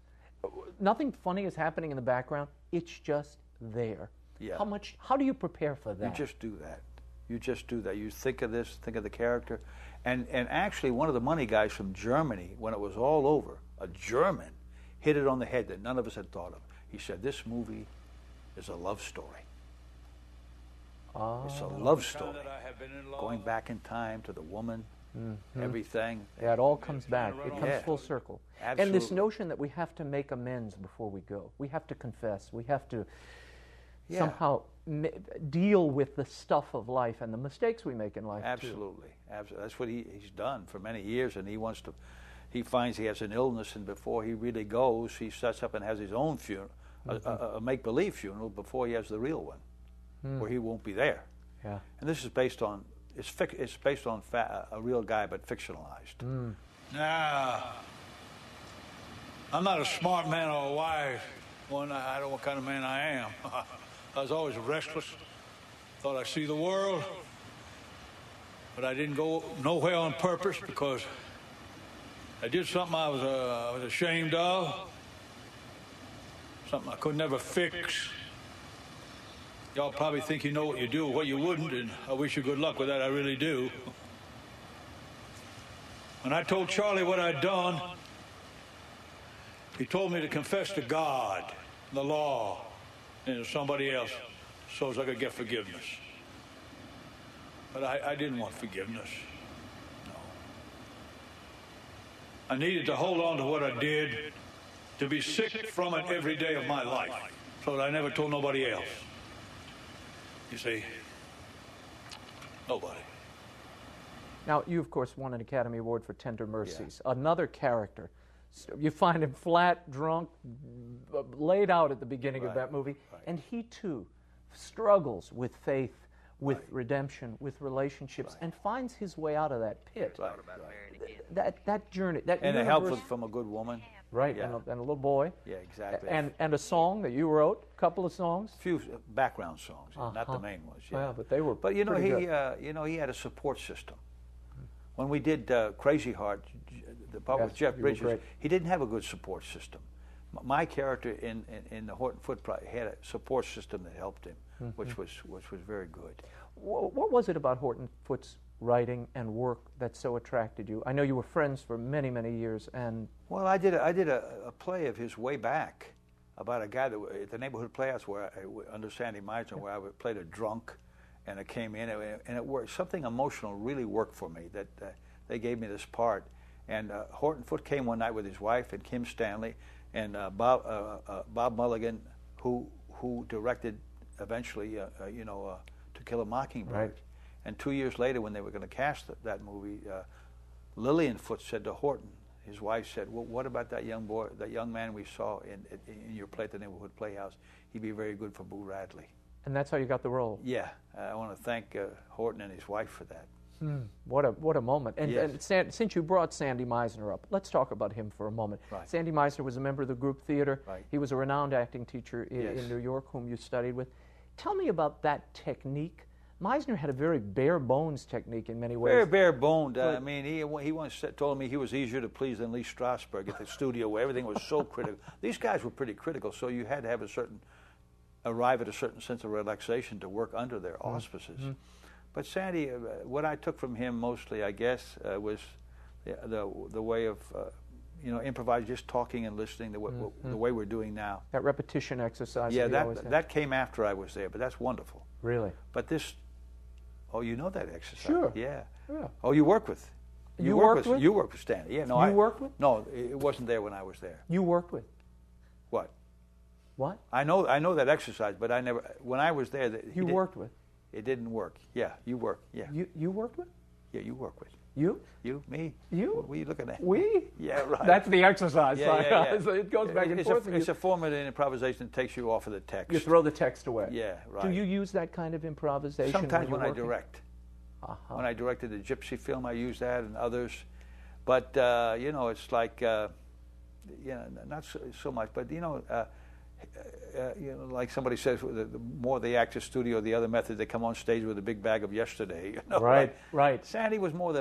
B: Nothing funny is happening in the background. It's just there.
F: Yeah.
B: How do you prepare for that?
F: You just do that. You just do that. You think of this, think of the character. And actually, one of the money guys from Germany, when it was all over, a German, hit it on the head that none of us had thought of. He said, this movie is a love story. It's a love story. Going back in time to the woman, everything.
B: Yeah, it all comes back. It comes full circle.
F: Absolutely.
B: And this notion that we have to make amends before we go. We have to confess. We have to somehow deal with the stuff of life and the mistakes we make in life.
F: Absolutely. That's what he's done for many years, and he finds he has an illness, and before he really goes, he sets up and has his own funeral, a make-believe funeral before he has the real one, where he won't be there.
B: Yeah.
F: And this is based on a real guy, but fictionalized.
L: Now, I'm not a smart man or a wise one. I don't know what kind of man I am. I was always restless. Thought I'd see the world. But I didn't go nowhere on purpose because I did something I was ashamed of, something I could never fix. Y'all probably think you know what you do or what you wouldn't, and I wish you good luck with that, I really do. When I told Charlie what I'd done, he told me to confess to God, the law, and to somebody else so as I could get forgiveness. But I didn't want forgiveness. No. I needed to hold on to what I did, to be sick from it every day of my life, so that I never told nobody else. You see, nobody.
B: Now, you, of course, won an Academy Award for Tender Mercies. Yeah. Another character. You find him flat, drunk, laid out at the beginning of that movie. Right. And he, too, struggles with faith, with redemption, with relationships, and finds his way out of that pit.
F: Right.
B: That journey. That
F: and a help from a good woman.
B: Right, yeah. and a little boy.
F: Yeah, exactly.
B: And a song that you wrote, a couple of songs.
F: A few background songs, not the main ones. Yeah,
B: well, but they were.
F: But he had a support system. When we did Crazy Heart, the part with Jeff Bridges, he didn't have a good support system. My character in the Horton Foote had a support system that helped him, which was very good.
B: What was it about Horton Foote's writing and work that so attracted you? I know you were friends for many, many years, and
F: well, I did a play of his way back about a guy that at the neighborhood playhouse where under Sandy Meisner, where I played a drunk, and it came in and it worked. Something emotional really worked for me that they gave me this part. And Horton Foote came one night with his wife and Kim Stanley and Bob Mulligan, who directed eventually, To Kill a Mockingbird.
B: Right.
F: And 2 years later, when they were going to cast that movie, Lillian Foote said to Horton, his wife said, "Well, what about that young man we saw in your play at the neighborhood playhouse? He'd be very good for Boo Radley."
B: And that's how you got the role.
F: Yeah, I want to thank Horton and his wife for that.
B: What a moment. And,
F: yes.
B: and since you brought Sandy Meisner up, let's talk about him for a moment.
F: Right.
B: Sandy Meisner was a member of the group theater.
F: Right.
B: He was a renowned acting teacher in New York, whom you studied with. Tell me about that technique. Meisner had a very bare-bones technique in many ways.
F: Very bare-boned. I mean, he once told me he was easier to please than Lee Strasberg at the studio, where everything was so critical. These guys were pretty critical, so you had to have arrive at a certain sense of relaxation to work under their auspices. But Sandy, what I took from him mostly, I guess, was the way of improvising, just talking and listening, the way we're doing now.
B: That repetition exercise.
F: Yeah, that came after I was there, but that's wonderful.
B: Really?
F: But this, you know that exercise?
B: Sure.
F: Yeah.
B: Yeah.
F: Oh, you work with?
B: You worked with?
F: You worked with Sandy? Yeah. No.
B: You worked with?
F: No, it wasn't there when I was there.
B: You worked with?
F: What?
B: What?
F: I know that exercise, but I never. When I was there,
B: you worked with.
F: It didn't work. Yeah, you work. Yeah.
B: You worked with?
F: Yeah, you work with.
B: You?
F: You? Me?
B: You?
F: What are you looking at?
B: We?
F: Yeah, right.
B: That's the exercise.
F: Yeah.
B: So it goes back and forth.
F: It's a form of improvisation that takes you off of the text.
B: You throw the text away.
F: Yeah, right.
B: Do you use that kind of improvisation?
F: Sometimes when I direct. When I directed the Gypsy film, I used that, and others. But it's like not so much. But like somebody says, the more they act as studio, the other method, they come on stage with a big bag of yesterday.
B: Right.
F: Sandy was more in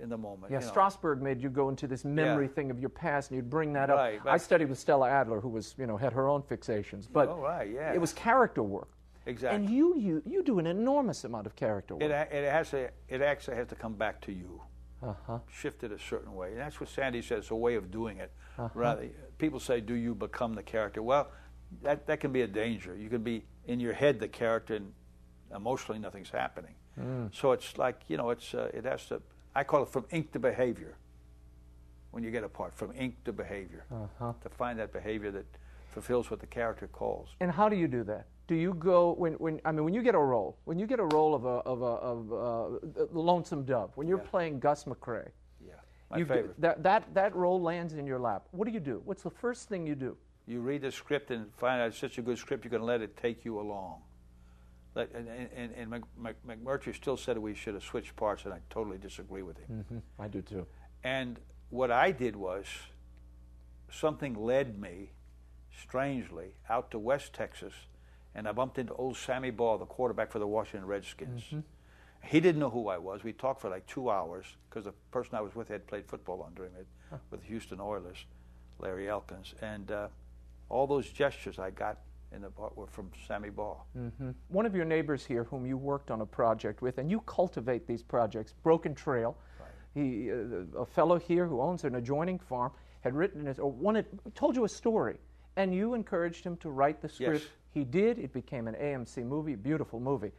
F: the moment.
B: Yeah, Strasberg made you go into this memory thing of your past, and you'd bring that up.
F: Right,
B: I studied with Stella Adler, who was, had her own fixations, but it was character work.
F: Exactly.
B: And you do an enormous amount of character work.
F: It actually has to come back to you. Shifted a certain way, and that's what Sandy says. It's a way of doing it. Rather, people say, "Do you become the character?" Well, that can be a danger. You can be in your head the character, and emotionally nothing's happening. So it's like it has to. I call it from ink to behavior. When you get a part, from ink to behavior, to find that behavior that fulfills what the character calls.
B: And how do you do that? Do you go when you get a role? When you get a role of a Lonesome Dove, when you're playing Gus McCrae,
F: my favorite.
B: That role lands in your lap. What do you do? What's the first thing you do?
F: You read the script and find out it's such a good script, you can let it take you along. And McMurtry still said we should have switched parts, and I totally disagree with him.
B: I do too.
F: And what I did was, something led me, strangely, out to West Texas, and I bumped into old Sammy Ball, the quarterback for the Washington Redskins. He didn't know who I was. We talked for like 2 hours, because the person I was with had played football under him. with the Houston Oilers, Larry Elkins, and all those gestures I got in the part were from Sammy Baugh.
B: One of your neighbors here, whom you worked on a project with, and you cultivate these projects, Broken Trail. He, a fellow here who owns an adjoining farm, had written his, or told you a story, and you encouraged him to write the script.
F: Yes.
B: He did. It became an AMC movie, beautiful movie.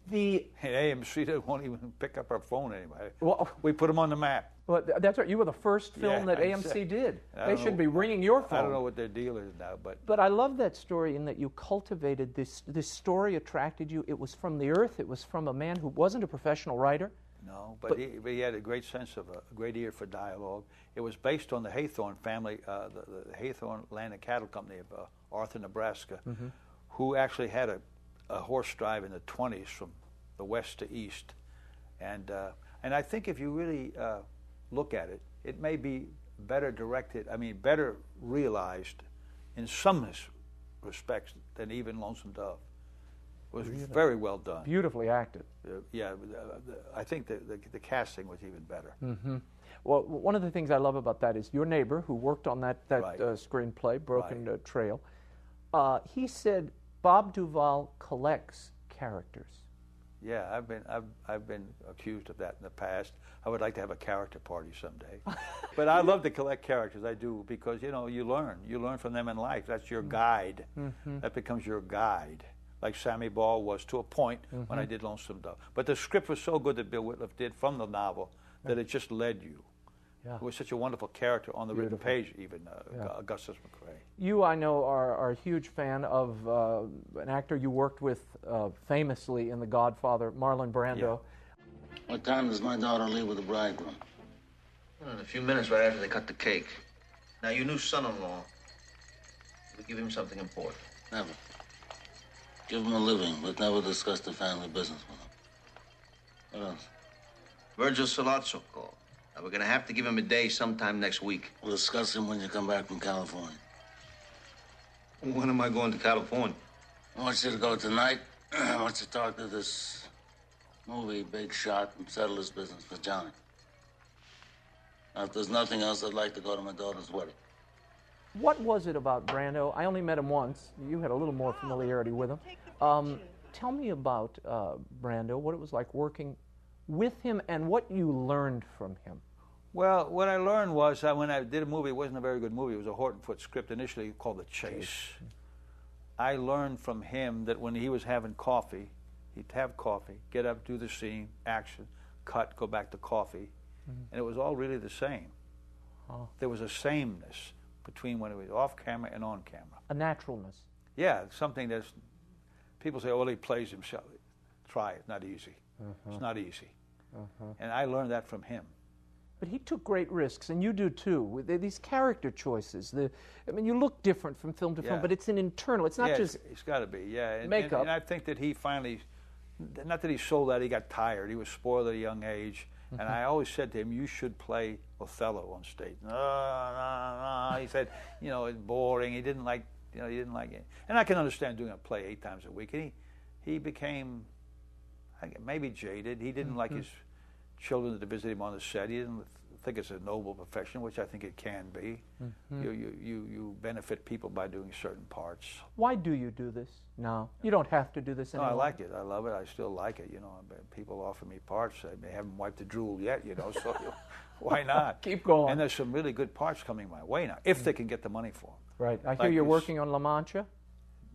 B: The
F: AMC won't even pick up our phone anymore.
B: Well,
F: we put them on the map.
B: Well, that's right. You were the first film that AMC did. They should be ringing your phone.
F: I don't know what their deal is now,
B: but I love that story in that you cultivated this. This story attracted you. It was from the earth. It was from a man who wasn't a professional writer.
F: No, but he had a great sense of a great ear for dialogue. It was based on the Haythorne family, the Haythorne Land and Cattle Company of Arthur, Nebraska, who actually had a horse drive in the 20s from the west to east, and I think if you really look at it, it may be better directed. I mean, better realized in some respects than even Lonesome Dove. It was very well done.
B: Beautifully acted.
F: I think the casting was even better.
B: Well, one of the things I love about that is your neighbor who worked on that screenplay, Broken Trail. He said Bob Duvall collects characters.
F: Yeah, I've been accused of that in the past. I would like to have a character party someday. But I love to collect characters. I do, because you learn from them in life. That's your guide. That becomes your guide. Like Sammy Baugh was to a point when I did Lonesome Dove. But the script was so good that Bill Whitloff did from the novel that it just led you. Yeah. It was such a wonderful character on the written page, even Augustus McCrae.
B: You, I know, are a huge fan of an actor you worked with famously in The Godfather, Marlon Brando.
M: What time does my daughter leave with the bridegroom?
N: Well, in a few minutes, right after they cut the cake. Now, your new son-in-law, we give him something important.
M: Never. Give him a living, but never discuss the family business with him. What else?
N: Virgil Sollozzo called. Now, we're going to have to give him a day sometime next week.
M: We'll discuss him when you come back from California.
N: When am I going to California?
M: I want you to go tonight. I want you to talk to this movie big shot and settle his business with Johnny. Now, if there's nothing else, I'd like to go to my daughter's wedding.
B: What was it about Brando? I only met him once. You had a little more familiarity with him. Tell me about Brando, what it was like working with him and what you learned from him.
F: Well, what I learned was when I did a movie, it wasn't a very good movie. It was a Horton Foote script initially called The Chase. I learned from him that when he was having coffee, he'd have coffee, get up, do the scene, action, cut, go back to coffee. And it was all really the same. There was a sameness between when it was off camera and on camera.
B: A naturalness.
F: Yeah, something that's, people say, oh, well, he plays himself. Try it, not easy. It's not easy. And I learned that from him.
B: But he took great risks, and you do too, with these character choices. I mean, you look different from film to film, but it's an internal, it's not just
F: it's got to be,
B: makeup.
F: And I think that he finally, not that he sold out, he got tired. He was spoiled at a young age. And I always said to him, you should play Othello on stage. No. He said, it's boring. He didn't like it. And I can understand doing a play 8 times a week. And he became maybe jaded. He didn't like his children to visit him on the set. He didn't think it's a noble profession, which I think it can be. You benefit people by doing certain parts.
B: Why do you do this now? You don't have to do this anymore.
F: No, I like it. I love it. I still like it. People offer me parts. They haven't wiped the drool yet, so why not?
B: Keep going.
F: And there's some really good parts coming my way now, if they can get the money for them.
B: Right. I hear you're working on La Mancha.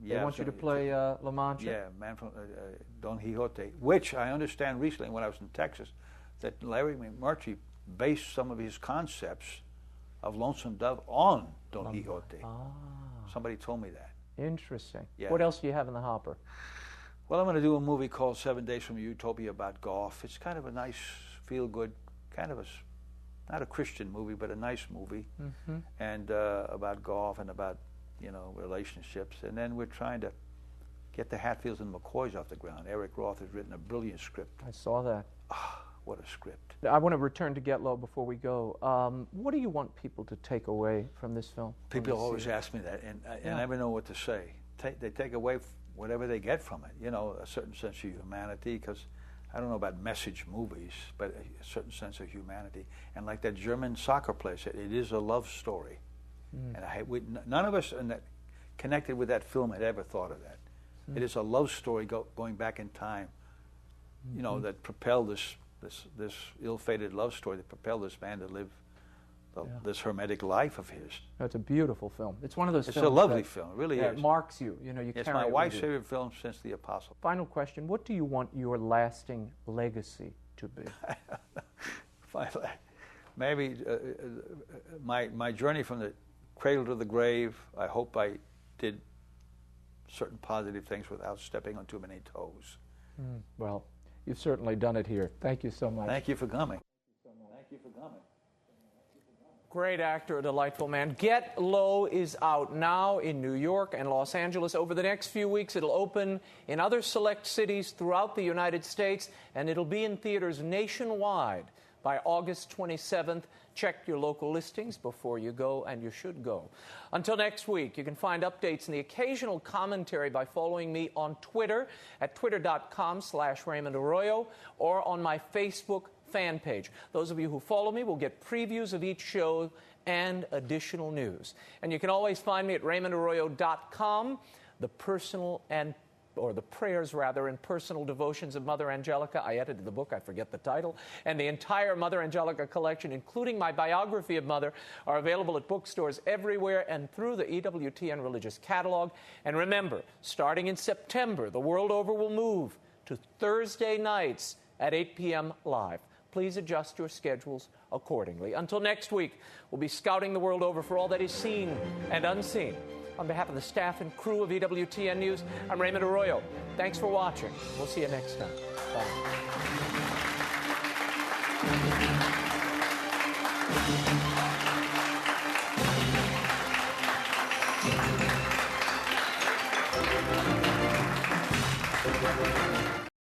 F: Yeah,
B: they want you to play La Mancha.
F: Yeah, Man from Don Quixote, which I understand recently when I was in Texas, that Larry McMurtry based some of his concepts of Lonesome Dove on Don Quixote. Somebody told me that.
B: Interesting.
F: Yeah.
B: What else do you have in the hopper?
F: Well, I'm going to do a movie called 7 Days from Utopia about golf. It's kind of a nice, feel-good, kind of not a Christian movie, but a nice movie, and about golf and about, relationships. And then we're trying to get the Hatfields and McCoys off the ground. Eric Roth has written a brilliant script.
B: I saw that.
F: What a script.
B: I want to return to Get Low before we go. What do you want people to take away from this film?
F: People always ask me that, and I never know what to say. They take away whatever they get from it, a certain sense of humanity, because I don't know about message movies, but a certain sense of humanity. And like that German soccer player said, it is a love story. And none of us connected with that film had ever thought of that. It is a love story going back in time, you know, that propelled this ill-fated love story that propelled this man to live this hermetic life of his.
O: It's a beautiful film. It's one of those
F: It's
O: films
F: a lovely film, it really is.
O: It marks you. You know, you
F: It's
O: carry
F: my
O: it with
F: wife's
O: you.
F: favorite film since The Apostle.
O: Final question, what do you want your lasting legacy to be?
F: Maybe my journey from the cradle to the grave, I hope I did certain positive things without stepping on too many toes.
O: Well, you've certainly done it here. Thank you so much.
F: Thank you for coming. Thank you for coming.
B: Great actor, a delightful man. Get Low is out now in New York and Los Angeles. Over the next few weeks, it'll open in other select cities throughout the United States, and it'll be in theaters nationwide by August 27th. Check your local listings before you go, and you should go. Until next week, you can find updates and the occasional commentary by following me on Twitter at twitter.com/Raymond Arroyo or on my Facebook fan page. Those of you who follow me will get previews of each show and additional news. And you can always find me at RaymondArroyo.com. The prayers and personal devotions of Mother Angelica. I edited the book, I forget the title. And the entire Mother Angelica collection, including my biography of Mother, are available at bookstores everywhere and through the EWTN Religious Catalog. And remember, starting in September, the world over will move to Thursday nights at 8 p.m. live. Please adjust your schedules accordingly. Until next week, we'll be scouting the world over for all that is seen and unseen. On behalf of the staff and crew of EWTN News, I'm Raymond Arroyo. Thanks for watching. We'll see you next time. Bye.